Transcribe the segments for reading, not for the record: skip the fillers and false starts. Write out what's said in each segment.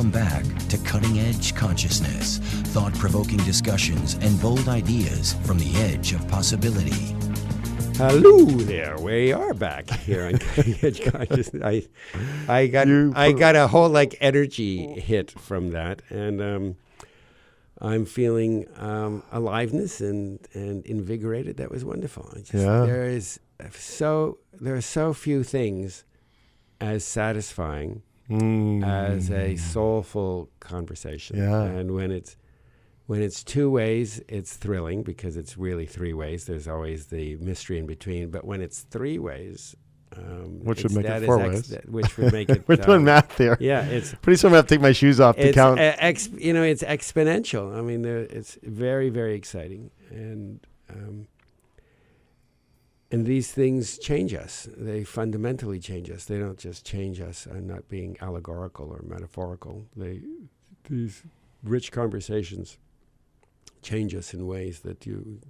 Welcome back to Cutting Edge Consciousness, thought-provoking discussions and bold ideas from the edge of possibility. Hello there, we are back here on Cutting Edge Consciousness. I got a whole energy hit from that, and I'm feeling aliveness and invigorated. That was wonderful. There are so few things as satisfying as a soulful conversation. Yeah. And when it's two ways, it's thrilling because it's really three ways. There's always the mystery in between. But when it's three ways, which would make it four ways. Which would make it. We're doing math here. Yeah, it's pretty soon. I have to take my shoes off to count. It's exponential. I mean, it's very, very exciting, and these things change us. They fundamentally change us. They don't just change us. I'm not being allegorical or metaphorical. These rich conversations change us in ways that you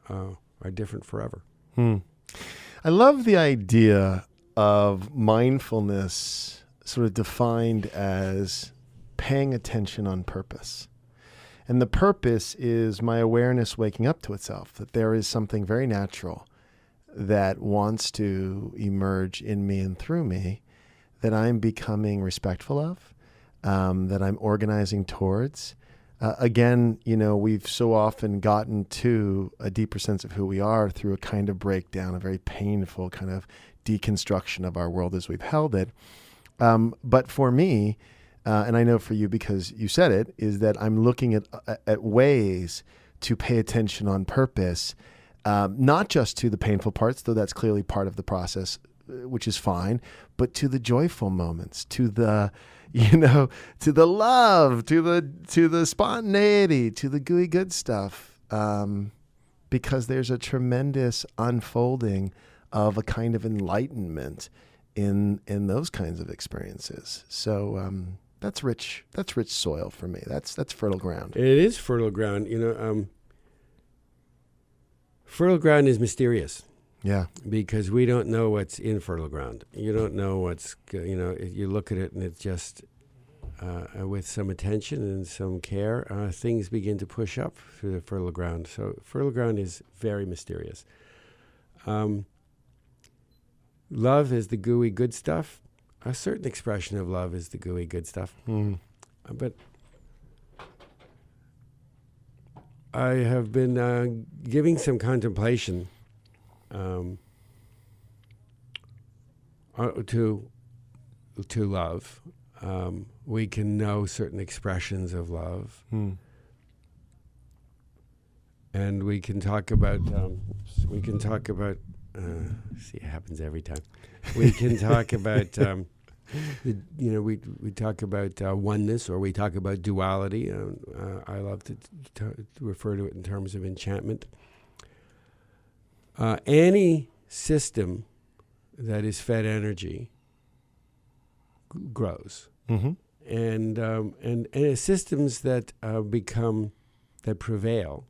are different forever. I love the idea of mindfulness sort of defined as paying attention on purpose. And the purpose is my awareness waking up to itself, that there is something very natural that wants to emerge in me and through me, that I'm becoming respectful of, that I'm organizing towards. Again, we've so often gotten to a deeper sense of who we are through a kind of breakdown, a very painful kind of deconstruction of our world as we've held it. But for me, and I know for you because you said it, is that I'm looking at ways to pay attention on purpose, not just to the painful parts, though that's clearly part of the process, which is fine, but to the joyful moments, to the to the love, to the spontaneity, to the gooey good stuff, because there's a tremendous unfolding of a kind of enlightenment in those kinds of experiences. So that's rich soil for me. That's fertile ground. It is fertile ground. Fertile ground is mysterious. Yeah. Because we don't know what's in fertile ground. You don't know what's, you look at it and it's just, with some attention and some care, things begin to push up through the fertile ground. So fertile ground is very mysterious. Love is the gooey good stuff. A certain expression of love is the gooey good stuff. But I have been giving some contemplation to love. We can know certain expressions of love, and we can talk about. See, it happens every time. We can talk about. We talk about oneness, or we talk about duality. I love to refer to it in terms of enchantment. Any system that is fed energy grows, and systems that that prevail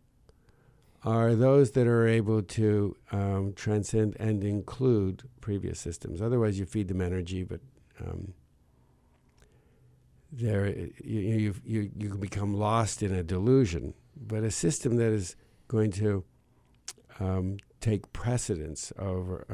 are those that are able to transcend and include previous systems. Otherwise, you feed them energy, but you can become lost in a delusion. But a system that is going to take precedence over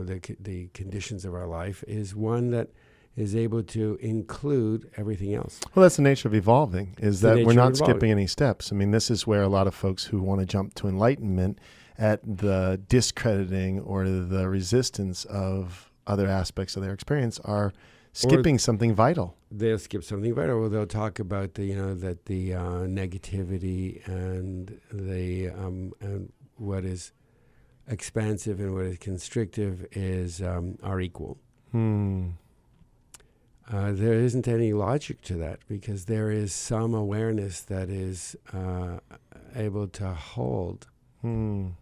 the conditions of our life is one that is able to include everything else. Well, that's the nature of evolving, is that we're not skipping any steps. I mean, this is where a lot of folks who want to jump to enlightenment at the discrediting or the resistance of other aspects of their experience are skipping something vital. They'll skip something vital. Or they'll talk about the negativity and and what is expansive and what is constrictive are equal. There isn't any logic to that, because there is some awareness that is able to hold. And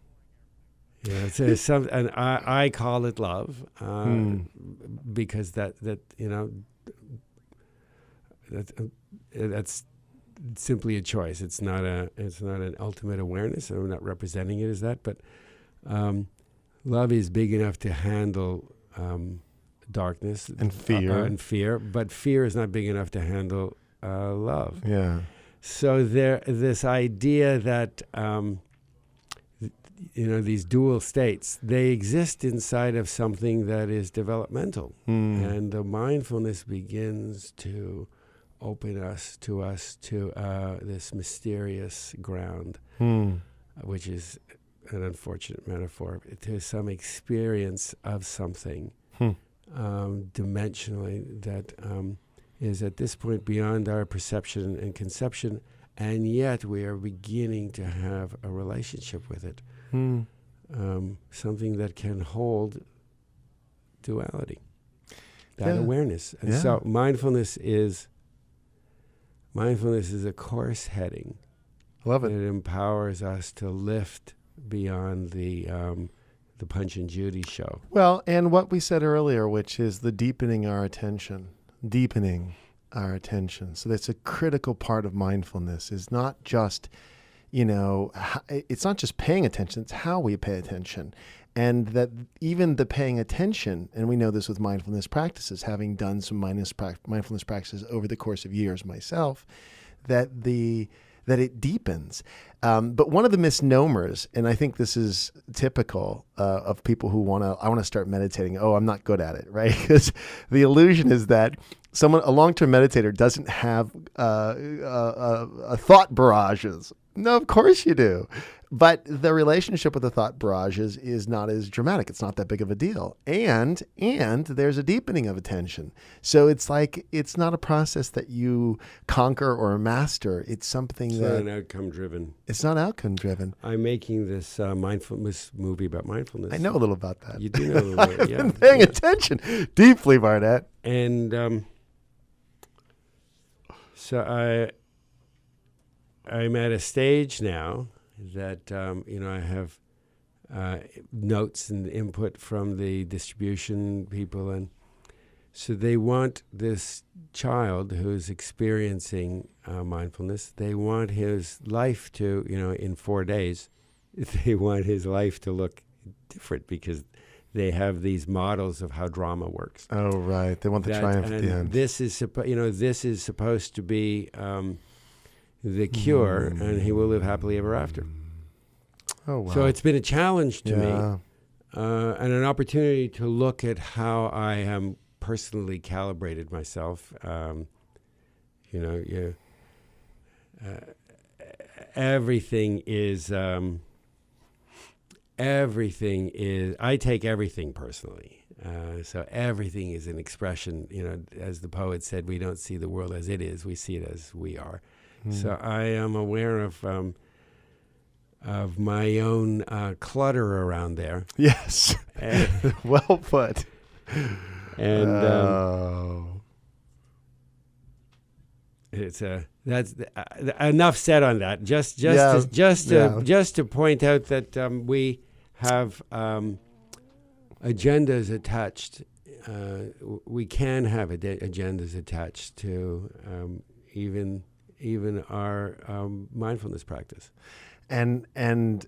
I call it love, because that's simply a choice. It's not an ultimate awareness. I'm not representing it as that, but love is big enough to handle darkness and fear. But fear is not big enough to handle love. Yeah. So this idea that these dual states, they exist inside of something that is developmental, and the mindfulness begins to open us to this mysterious ground, which is an unfortunate metaphor, to some experience of something dimensionally that is at this point beyond our perception and conception, and yet we are beginning to have a relationship with it. Something that can hold duality, that awareness. And so mindfulness is a course heading. Love it. It empowers us to lift beyond the Punch and Judy show. Well, and what we said earlier, which is the deepening our attention. So that's a critical part of mindfulness, is not just, it's not just paying attention, it's how we pay attention. And that even the paying attention, and we know this with mindfulness practices, having done some mindfulness practices over the course of years myself, that it deepens. But one of the misnomers, and I think this is typical of people who I want to start meditating. Oh, I'm not good at it, right? Because the illusion is that a long-term meditator doesn't have a thought barrages. No, of course you do. But the relationship with the thought barrages is not as dramatic. It's not that big of a deal. And there's a deepening of attention. So it's like, it's not a process that you conquer or master. It's something it's that... not an outcome driven. It's not outcome driven. I'm making this mindfulness movie about mindfulness. I know a little about that. You do know a little bit, I've been paying attention deeply, Barnet. And so I'm at a stage now that I have notes and input from the distribution people, and so they want this child who's experiencing mindfulness. They want his life to, in 4 days, they want his life to look different because they have these models of how drama works. Oh, right. They want the triumph at the end. This is supposed to be the cure, and he will live happily ever after. Oh, wow. So it's been a challenge to me, and an opportunity to look at how I am personally calibrated myself. Everything is. I take everything personally. So everything is an expression. As the poet said, we don't see the world as it is; we see it as we are. So I am aware of my own clutter around there. Yes, well put. And that's enough said on that. Just to point out that we have agendas attached. We can have agendas attached to even our mindfulness practice. And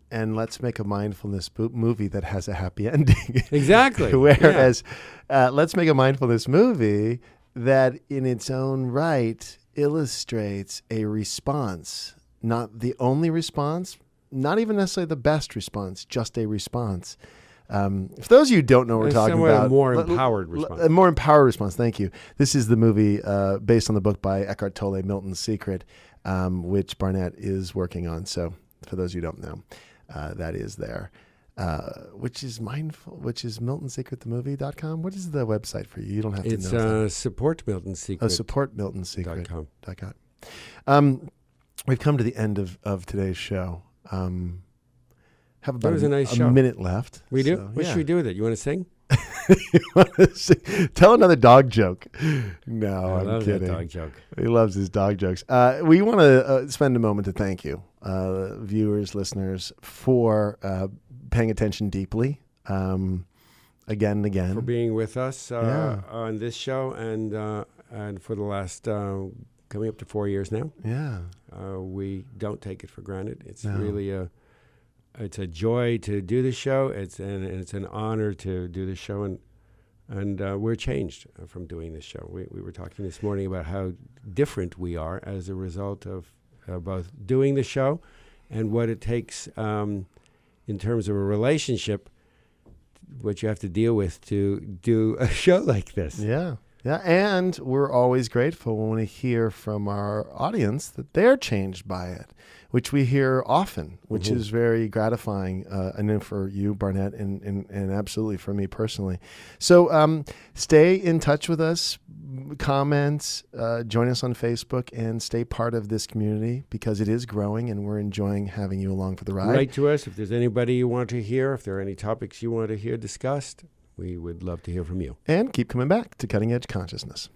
let's make a mindfulness movie that has a happy ending. Exactly. Whereas let's make a mindfulness movie that in its own right illustrates a response, not the only response, not even necessarily the best response, just a response. For those of you who don't know what we're talking about, a more empowered response. A more empowered response, thank you. This is the movie based on the book by Eckhart Tolle, Milton's Secret, which Barnet is working on. So for those of you who don't know, that is there. Which is MiltonSecretTheMovie.com. What is the website for you? You don't have to know. It's Support Milton Secret. Support Milton Secret.com. We've come to the end of today's show. Have about a minute left. We do? What should we do with it? You want to sing? Tell another dog joke. No, I'm kidding. I love that dog joke. He loves his dog jokes. We want to spend a moment to thank you, viewers, listeners, for paying attention deeply, again and again. For being with us on this show and for the last coming up to 4 years now. Yeah. We don't take it for granted. It's really it's a joy to do the show. It's an honor to do the show, And we're changed from doing this show. We were talking this morning about how different we are as a result of both doing the show and what it takes in terms of a relationship, what you have to deal with to do a show like this. Yeah. Yeah, and we're always grateful when we hear from our audience that they're changed by it, which we hear often, which is very gratifying, and then for you, Barnet, and absolutely for me personally. So stay in touch with us, comments, join us on Facebook, and stay part of this community because it is growing, and we're enjoying having you along for the ride. Write to us if there's anybody you want to hear, if there are any topics you want to hear discussed. We would love to hear from you. And keep coming back to Cutting Edge Consciousness.